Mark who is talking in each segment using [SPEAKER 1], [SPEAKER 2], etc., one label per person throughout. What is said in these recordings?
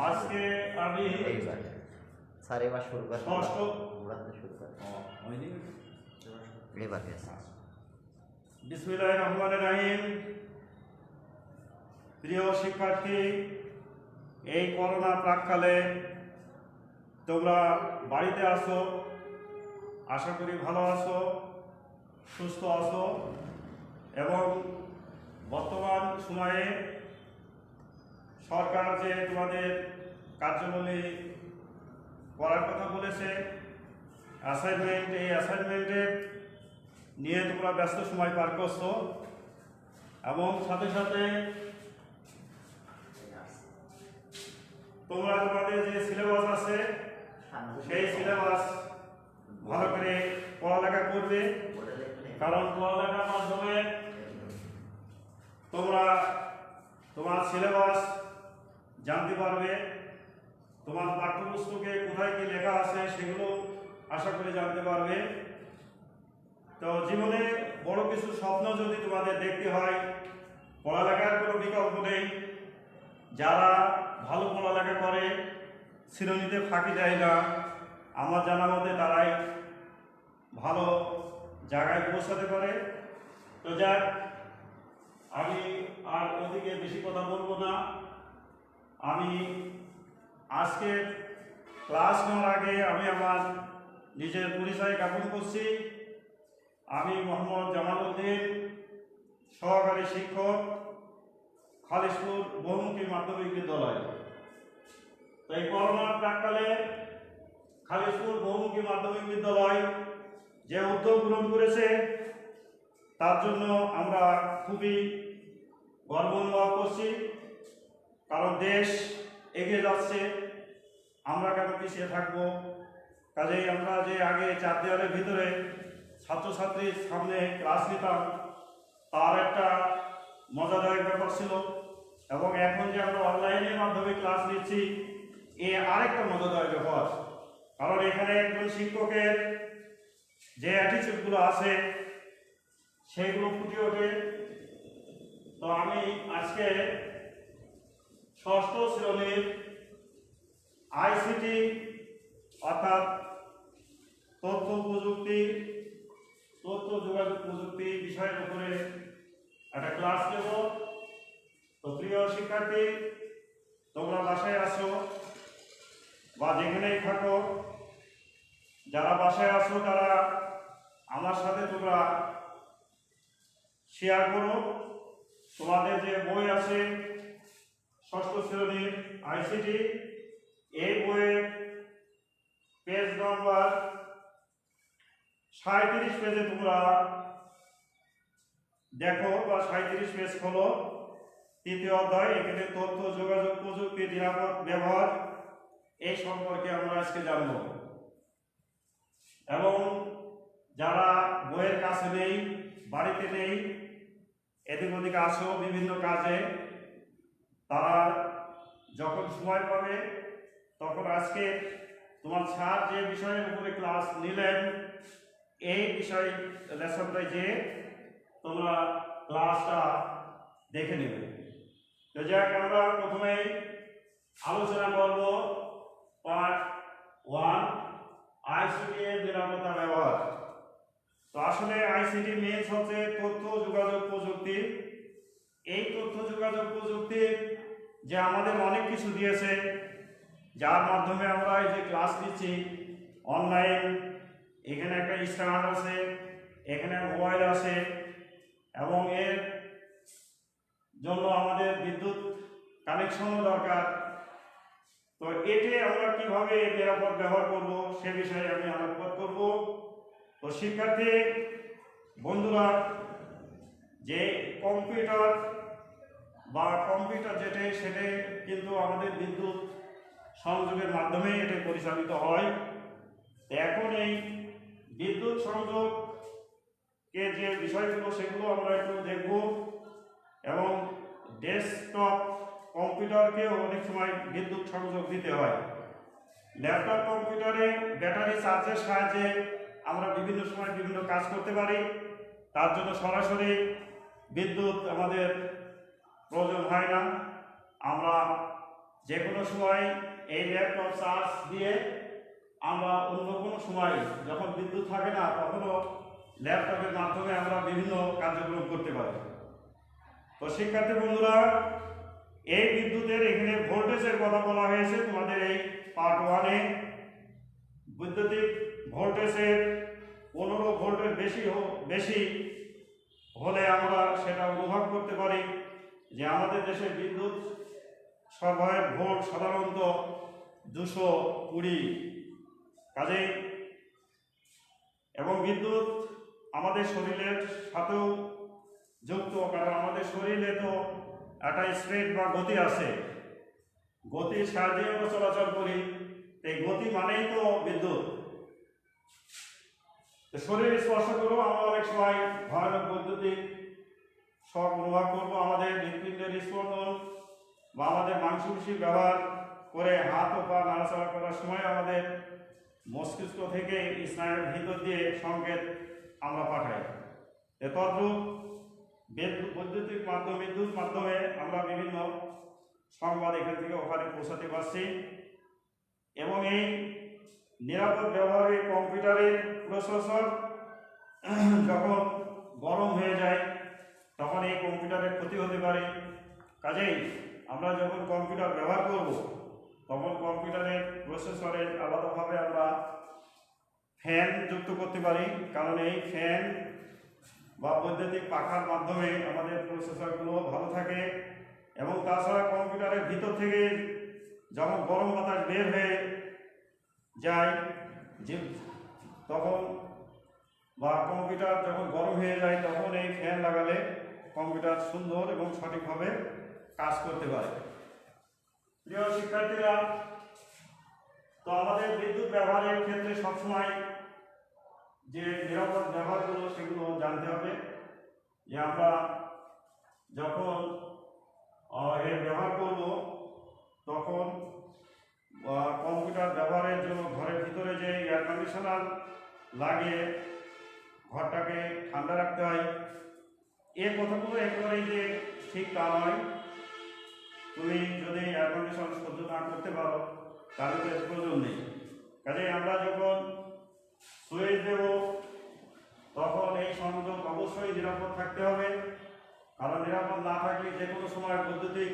[SPEAKER 1] আজকে আমি
[SPEAKER 2] স্যার এবার শুরু করেন,
[SPEAKER 1] ষষ্ঠ
[SPEAKER 2] ঘোরাতে শুরু করেন।
[SPEAKER 1] হয়নি।
[SPEAKER 2] এবার গেছে।
[SPEAKER 1] বিসমিল্লাহির রহমানির রহিম। প্রিয় শিক্ষার্থী, এই করোনা প্রাককালে তোমরা বাড়িতে আছো, আশা করি ভালো আছো, সুস্থ আছো এবং বর্তমান সময়ে সরকার যে তোমাদের কার্যাবলী করার কথা বলেছে, অ্যাসাইনমেন্ট, এই অ্যাসাইনমেন্টের নিয়ে তোমরা ব্যস্ত সময় পার করছো এবং সাথে সাথে তোমরা তোমাদের যে সিলেবাস আছে সেই সিলেবাস ভালো করে পড়ালেখা করবে, কারণ পড়ালেখার মাধ্যমে তোমরা তোমার সিলেবাস জানতে পারবে, তোমার পাঠ্যপুস্তকে কোথায় কি লেখা আছে সেগুলো আশা করি জানতে পারবে। তো জীবনে বড় কিছু স্বপ্ন যদি তোমাদের দেখতে হয়, পড়ালেখার কোনো বিকল্প নেই। যারা ভালো পড়ালেখা করে, শ্রেণীতে ফাঁকি দেয় না, আমার জানা মতে তারাই ভালো জায়গায় পৌঁছাতে পারে। তো যাক, আমি আর ওদিকে বেশি কথা বলবো না। আমি আজকে ক্লাস নেওয়ার আগে আমি আমার নিজের পরিচয় জ্ঞাপন করছি। আমি মোহাম্মদ জামাল উদ্দিন, সহকারী শিক্ষক, খালিশপুর বহুমুখী মাধ্যমিক বিদ্যালয়। তো এই করোনার প্রাককালে খালিশপুর বহুমুখী মাধ্যমিক বিদ্যালয় যে উদ্যোগ গ্রহণ করেছে তার জন্য আমরা খুবই গর্ব অনুভব করছি, কারণ দেশ এগিয়ে যাচ্ছে, আমরা কেন পিছিয়ে থাকবো। কাজেই আমরা যে আগে চার দেওয়ালের ভিতরে ছাত্রছাত্রীর সামনে ক্লাস নিতাম, তার একটা মজাদায়ক ব্যাপার ছিল, এবং এখন যে আমরা অনলাইনের মাধ্যমে ক্লাস নিচ্ছি এ আরেকটা মজাদায়ক ব্যাপার, কারণ এখানে একজন শিক্ষকের যে অ্যাটিচিউডগুলো আছে সেগুলো ফুটে ওঠে। তো আমি আজকে ষষ্ঠ শ্রেণীর আইসিটি অর্থাৎ তথ্য যোগাযোগ প্রযুক্তি বিষয়ের উপরে একটা ক্লাস নেব। তো প্রিয় শিক্ষার্থী, তোমরা বাসায় আসো বা যেখানেই থাকো, যারা বাসায় আসো তারা আমার সাথে তোমরা শেয়ার করো তোমাদের যে বই আছে ষষ্ঠ শ্রেণীর আইসিটি, এই বইয়ের পেজ নাম্বার 37 পেজে তোমরা দেখো বা 37 পেজ খোলো। তৃতীয় অধ্যায়, এখানে তথ্য যোগাযোগ প্রযুক্তি নিরাপদ ব্যবহার এই সম্পর্কে আমরা আজকে জানব। এবং যারা বইয়ের কাছে নেই, বাড়িতে নেই, এদিক ওদিকে আসো বিভিন্ন কাজে, তারা যখন সময় পাবে তখন আজকে তোমার স্যার যে বিষয়ের উপরে ক্লাস নিলেন এই বিষয় লেসনটায় যে তোমরা ক্লাসটা দেখে নেবে। তো যাক, আমরা প্রথমেই আলোচনা করব পার্ট 1, আইসিটি এর নিরাপত্তা ব্যবহার। তো আসলে আইসিটি মেইনস হচ্ছে তথ্য যোগাযোগ প্রযুক্তি। এই তথ্য যোগাযোগ প্রযুক্তি যে আমাদের অনেক কিছু দিয়েছে, যার মাধ্যমে আমরা এই যে ক্লাস নিচ্ছি অনলাইন, এখানে একটা স্ট্যান্ড আছে, এখানে মোবাইল আছে, এবং এর জন্য আমাদের বিদ্যুৎ কানেকশনও দরকার। তো এটি আমরা কিভাবে নিরাপদ ব্যবহার করব সে বিষয়ে আমি আলোকপাত করব। তো শিক্ষার্থী বন্ধুরা, যে কম্পিউটার সেটা কিন্তু আমাদের বিদ্যুৎ সংযোগের মাধ্যমে এটা পরিচালিত হয়। এখন এই বিদ্যুৎ সংযোগকে যে বিষয়গুলো সেগুলো আমরা একটু দেখব, এবং ডেস্কটপ কম্পিউটারকেও অনেক সময় বিদ্যুৎ সংযোগ দিতে হয়। ল্যাপটপ কম্পিউটারে ব্যাটারি চার্জের সাহায্যে আমরা বিভিন্ন সময় বিভিন্ন কাজ করতে পারি, তার জন্য সরাসরি বিদ্যুৎ আমাদের প্রয়োজন হয় না। আমরা যে কোনো সময় এই ল্যাপটপ চার্জ দিয়ে আমরা অন্য কোনো সময় যখন বিদ্যুৎ থাকে না তখনও ল্যাপটপের মাধ্যমে আমরা বিভিন্ন কার্যক্রম করতে পারি। তো শিক্ষার্থী বন্ধুরা, এই বিদ্যুতের এখানে ভোল্টেজের কথা বলা হয়েছে তোমাদের এই পার্ট 1-এ। বৈদ্যুতিক ভোল্টেজের 15 ভোল্টের বেশি হলে আমরা সেটা অনুভব করতে পারি যে আমাদের দেশে বিদ্যুৎ সরবরাহের ভোল্ট সাধারণত 220। কাজেই এবং বিদ্যুৎ আমাদের শরীরের সাথেও যুক্ত, কারণ আমাদের শরীরে তো একটা স্পিড বা গতি আছে, গতির সাহায্যে আমরা চলাচল করি। এই গতি মানেই তো বিদ্যুৎ। শরীর স্পর্শ করেও আমরা অনেক সময় ভয়ানক বৈদ্যুতিক শক অনুভব করবো। আমাদের হৃৎপিণ্ডের স্পন্দন বা আমাদের মাংসপেশি ব্যবহার করে হাত ও পা নাড়াচাড়া করার সময় আমাদের মস্তিষ্ক থেকে স্নায়ুর ভিতর দিয়ে সংকেত আমরা পাঠাই। তদ্রূপ বৈদ্যুতিক বিদ্যুৎ মাধ্যমে আমরা বিভিন্ন সংবাদ এখান থেকে ওখানে পৌঁছাতে পারছি। এবং এই নিরাপদ ব্যবহারে কম্পিউটারের প্রসেসর যখন গরম হয়ে যায় তখন এই কম্পিউটারের ক্ষতি হতে পারে। কাজেই আমরা যখন কম্পিউটার ব্যবহার করব তখন কম্পিউটারের প্রসেসরের আলাদাভাবে আমরা ফ্যান যুক্ত করতে পারি, কারণ এই ফ্যান বা বৈদ্যুতিক পাখার মাধ্যমে আমাদের প্রসেসরগুলো ভালো থাকে। এবং তাছাড়া কম্পিউটারের ভিতর থেকে যখন গরম বাতাস বের হয়ে যায় তখন বা কম্পিউটার যখন গরম হয়ে যায় তখন এই ফ্যান লাগালে কম্পিউটার সুন্দর এবং সঠিকভাবে কাজ করতে পারে। প্রিয় শিক্ষার্থীরা, তো আমাদের বিদ্যুৎ ব্যবহারের ক্ষেত্রে সবসময় যে নিরাপদ ব্যবহারগুলো সেগুলো জানতে হবে। যে আমরা যখন এর ব্যবহার করব তখন কম্পিউটার ব্যবহারের জন্য ঘরের ভিতরে যে এয়ার কন্ডিশনার লাগিয়ে ঘরটাকে ঠান্ডা রাখতে হয়, এ কথাগুলো একেবারেই যে ঠিক তা নয়। তুমি যদি এয়ার কন্ডিশন সহ্য না করতে পারো তাহলে তো এর প্রয়োজন নেই। কাজে আমরা যখন সুইচ দেব তখন এই সংযোগ অবশ্যই নিরাপদ থাকতে হবে, কারণ নিরাপদ না থাকলে যে কোনো সময় বৈদ্যুতিক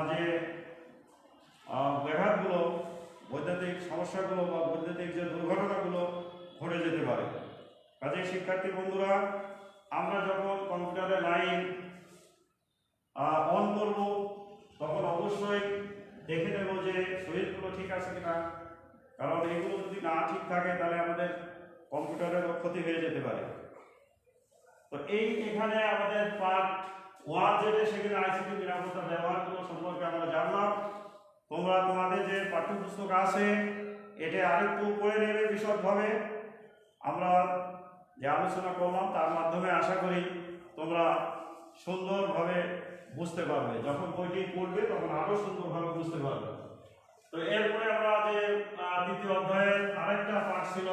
[SPEAKER 1] যে ব্যাঘাতগুলো, বৈদ্যুতিক সমস্যাগুলো বা বৈদ্যুতিক যে দুর্ঘটনাগুলো ঘটে যেতে পারে। কাজে শিক্ষার্থী বন্ধুরা, আমরা যখন কম্পিউটারের লাইন অন করব তখন অবশ্যই দেখে নেব যে সুইচগুলো ঠিক আছে কিনা, কারণ এগুলো যদি না ঠিক থাকে তাহলে আমাদের কম্পিউটারের ক্ষতি হয়ে যেতে পারে। তো এখানে আমাদের পার্ট 1 যেটা সেখানে আইসিটি নিরাপত্তা ব্যবহারগুলো সম্পর্কে আমরা জানলাম। তোমরা তোমাদের যে পাঠ্যপুস্তক আছে এটা আরেকটু পড়ে নেবে বিশদভাবে। আমরা যে আলোচনা করলাম তার মাধ্যমে আশা করি তোমরা সুন্দরভাবে বুঝতে পারবে। যখন বইটি পড়বে তখন আরও সুন্দরভাবে বুঝতে পারবে। তো এরপরে আমরা যে দ্বিতীয় অধ্যায়ের আরেকটা পাঠ ছিল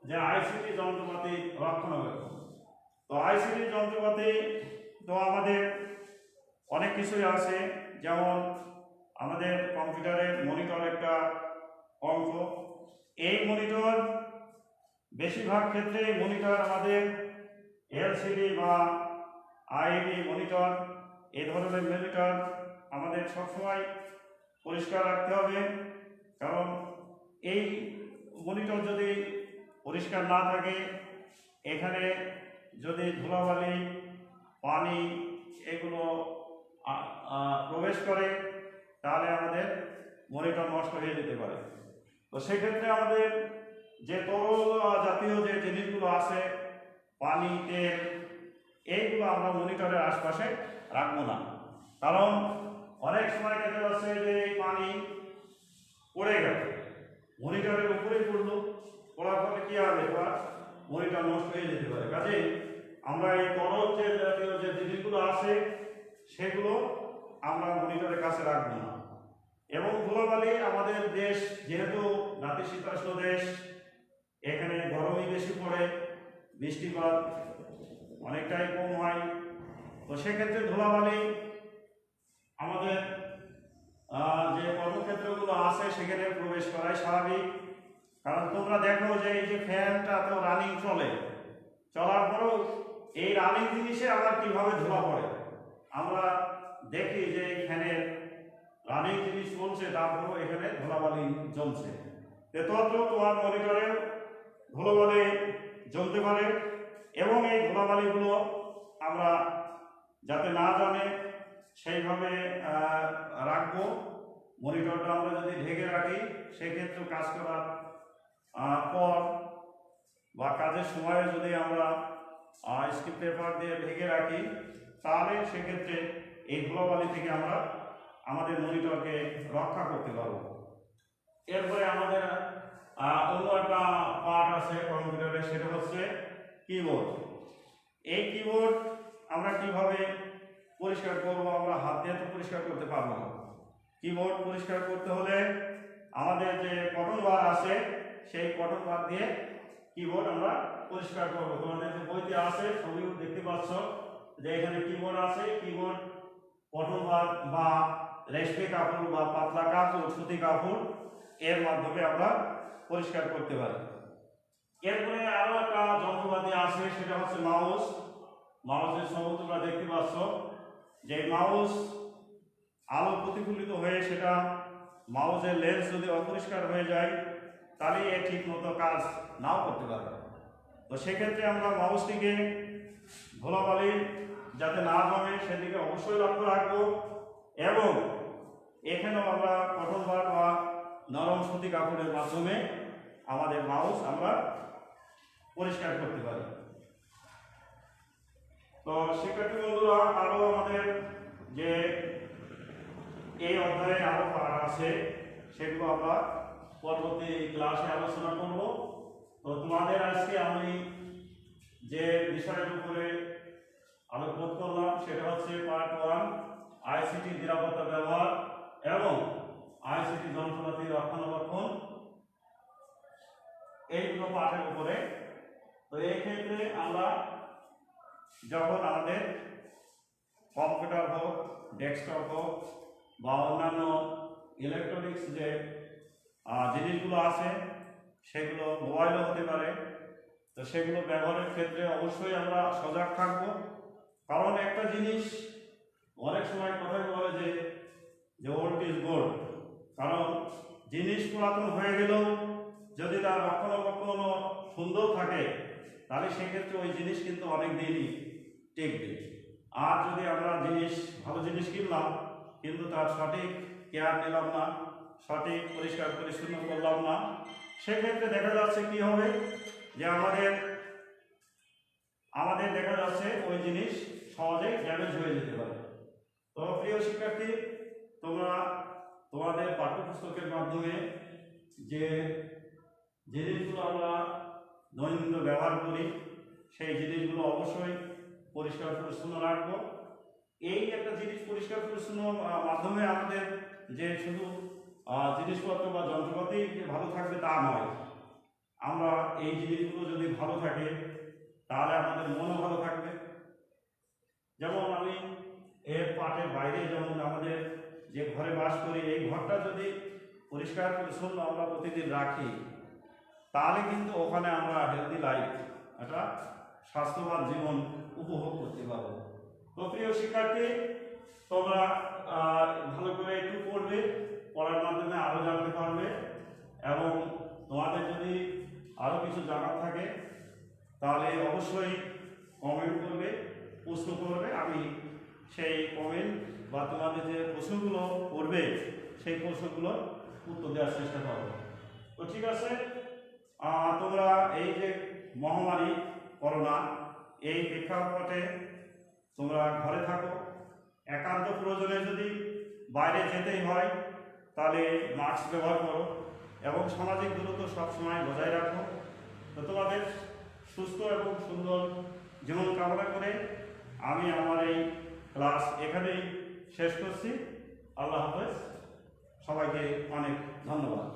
[SPEAKER 1] যে আইসিটি যন্ত্রপাতি রক্ষণাবেক্ষণ। তো আইসিটি যন্ত্রপাতি তো আমাদের অনেক কিছুই আছে, যেমন আমাদের কম্পিউটারের মনিটর একটা অংশ। এই মনিটর বেশিরভাগ ক্ষেত্রে মনিটর আমাদের এলসিডি বা আইডি মনিটর, এই ধরনের মনিটর আমাদের সবসময় পরিষ্কার রাখতে হবে, কারণ এই মনিটর যদি পরিষ্কার না থাকে, এখানে যদি ধুলাবালি, পানি এগুলো প্রবেশ করে তাহলে আমাদের মনিটর নষ্ট হয়ে যেতে পারে। তো সেক্ষেত্রে আমাদের যে তরল জাতীয় যে জিনিসগুলো আছে, পানি, তেল, এইগুলো আমরা মনিটরের আশপাশে রাখবো না, কারণ অনেক সময় দেখা যাচ্ছে যে এই পানি পড়ে গেল, মনিটরের উপরেই পড়লো, পড়ার ফলে কী হবে, এবার মনিটর নষ্ট হয়ে যেতে পারে। কাজেই আমরা এই তরল যে জাতীয় যে জিনিসগুলো আছে সেগুলো আমরা মনিটরের কাছে রাখবো না। এবং ধুলাবালি, আমাদের দেশ যেহেতু নাতিশীতোষ্ণ দেশ, এখানে গরমই বেশি পড়ে, বৃষ্টিপাত অনেকটাই কম হয়। তো সেক্ষেত্রে ধুলাবালি আমাদের যে কর্মক্ষেত্রগুলো আছে সেখানে প্রবেশ করাই স্বাভাবিক। কারণ তোমরা দেখো যে এই যে ফ্যানটা তো রানিং চলার পরেও এই রানিং জিনিসে আবার কিভাবে ধোঁয়া পড়ে। আমরা দেখি যে এই ফ্যানের রানিং জিনিস চলছে, তারপরেও এখানে ধুলাবালি জমছে। তদ্রুপ তোমার মনিটরে ধুলোবালি জমতে পারে, এবং এই ধুলাবালিগুলো আমরা যাতে না জমে সেইভাবে রাখবো। মনিটরটা আমরা যদি ঢেকে রাখি, সেক্ষেত্রে কাজ করার পর বা কাজের সময়ে যদি আমরা স্ক্রিপ পেপার দিয়ে ঢেকে রাখি, তাহলে সেক্ষেত্রে এই ধুলাবালি থেকে আমরা আমাদের মনিটরকে রক্ষা করতে পারবো। এরপরে আমাদের অন্য একটা পার্ট আছে কম্পিউটারে, সেটা হচ্ছে কিবোর্ড। এই কিবোর্ড আমরা কিভাবে পরিষ্কার করব? আমরা হাত দিয়ে তো পরিষ্কার করতে পারবো না। কিবোর্ড পরিষ্কার করতে হলে আমাদের যে কটন বার আছে, সেই কটন বার দিয়ে কিবোর্ড আমরা পরিষ্কার করবো। তোমাদের যে বইতে আছে ছবিও দেখতে পাচ্ছ যে এখানে কিবোর্ড আছে। কিবোর্ড কটন বার বা রেশমি কাপড় বা পাতলা কাপড়, সুতি কাপড়, এর মাধ্যমে আমরা পরিষ্কার করতে পারি। এরপরে আরো একটা যন্ত্রপাতি আছে, সেটা হচ্ছে মাউস। মাউসের ছবি তোমরা দেখতে পাচ্ছ যে মাউস আলো প্রতিফলিত হয়ে সেটা মাউসের লেন্স যদি অপরিষ্কার হয়ে যায়, তাহলে এ ঠিক মতো কাজ নাও করতে পারবে। তো সেক্ষেত্রে আমরা মাউসটিকে ধুলাবালি যাতে না জমে সেদিকে অবশ্যই লক্ষ্য রাখবো, এবং এখানেও আমরা কটন বার বা নরম সুতি কাপড়ের মাধ্যমে আমাদের মাউস আমরা পরিষ্কার করতে পারি। তো শিক্ষার্থী বন্ধুরা, আরো আমাদের যে এই অধ্যায়ে আরো পাঠ আছে, সেগুলো আমরা পরবর্তী ক্লাসে আলোচনা করব। তো তোমাদের আজকে আমি যে বিষয়ের উপরে আলোকপাত করলাম সেটা হচ্ছে পার্ট 1, আইসিটি নিরাপত্তা ব্যবহার এবং আইসিটি যন্ত্রপাতি রক্ষণাবেক্ষণ, এইগুলো পাঠের উপরে। তো এই ক্ষেত্রে আমরা যখন আমাদের কম্পিউটার হোক, ডেস্কটপ হোক বা অন্যান্য ইলেকট্রনিক্স যে জিনিসগুলো আছে, সেগুলো মোবাইলও হতে পারে, তো সেগুলো ব্যবহারের ক্ষেত্রে অবশ্যই আমরা সজাগ থাকব। কারণ একটা জিনিস অনেক সময় কথাই বলে যে ওল্ড ইজ গোল্ড। কারণ জিনিস পুরাতন হয়ে গেলেও যদি তার রক্ষণাবেক্ষণ সুন্দর থাকে, তাহলে সেক্ষেত্রে ওই জিনিস কিন্তু অনেক দিনই টিকবে। আর যদি আমরা ভালো জিনিস কিনলাম কিন্তু তার সঠিক কেয়ার নিলাম না, সঠিক পরিষ্কার পরিচ্ছন্ন করলাম না, সেক্ষেত্রে দেখা যাচ্ছে কি হবে যে আমাদের দেখা যাচ্ছে ওই জিনিস সহজে ড্যামেজ হয়ে যেতে পারে। তো প্রিয় শিক্ষার্থী, তোমরা তোমাদের পাঠ্যপুস্তকের মাধ্যমে যে জিনিসগুলো আমরা দৈনন্দিন ব্যবহার করি, সেই জিনিসগুলো অবশ্যই পরিষ্কার পরিচ্ছন্ন রাখবো। এই একটা জিনিস পরিষ্কার পরিচ্ছন্ন মাধ্যমে আমাদের যে শুধু জিনিসপত্র বা যন্ত্রপাতি যে ভালো থাকবে তা নয়, আমরা এই জিনিসগুলো যদি ভালো থাকে তাহলে আমাদের মনও ভালো থাকবে। যেমন আমি এর পাটের বাইরে যেমন আমাদের যে ঘরে বাস করি, এই ঘরটা যদি পরিষ্কার পরিচ্ছন্ন আমরা প্রতিদিন রাখি, তাহলে কিন্তু ওখানে আমরা হেলদি লাইফ, একটা স্বাস্থ্যবান জীবন উপভোগ করতে পারবো। তো প্রিয় শিক্ষার্থী, তোমরা ভালো করে একটু পড়বে, পড়ার মাধ্যমে আরও জানতে পারবে, এবং তোমাদের যদি আরও কিছু জানার থাকে তাহলে অবশ্যই কমেন্ট করবে, প্রশ্ন করবে। আমি সেই কমেন্ট বা তোমাদের যে প্রশ্নগুলো করবে সেই প্রশ্নগুলোর উত্তর দেওয়ার চেষ্টা করবো। তো ঠিক আছে, তোমরা এই যে মহামারী করোনা, এই প্রেক্ষাপটে তোমরা ঘরে থাকো। একান্ত প্রয়োজনে যদি বাইরে যেতেই হয় তাহলে মাস্ক ব্যবহার করো এবং সামাজিক দূরত্ব সবসময় বজায় রাখো। তো তোমাদের সুস্থ এবং সুন্দর জীবন কামনা করে আমি আমার এই ক্লাস এখানেই শেষ করছি। আল্লাহ হাফেজ, সবাইকে অনেক ধন্যবাদ।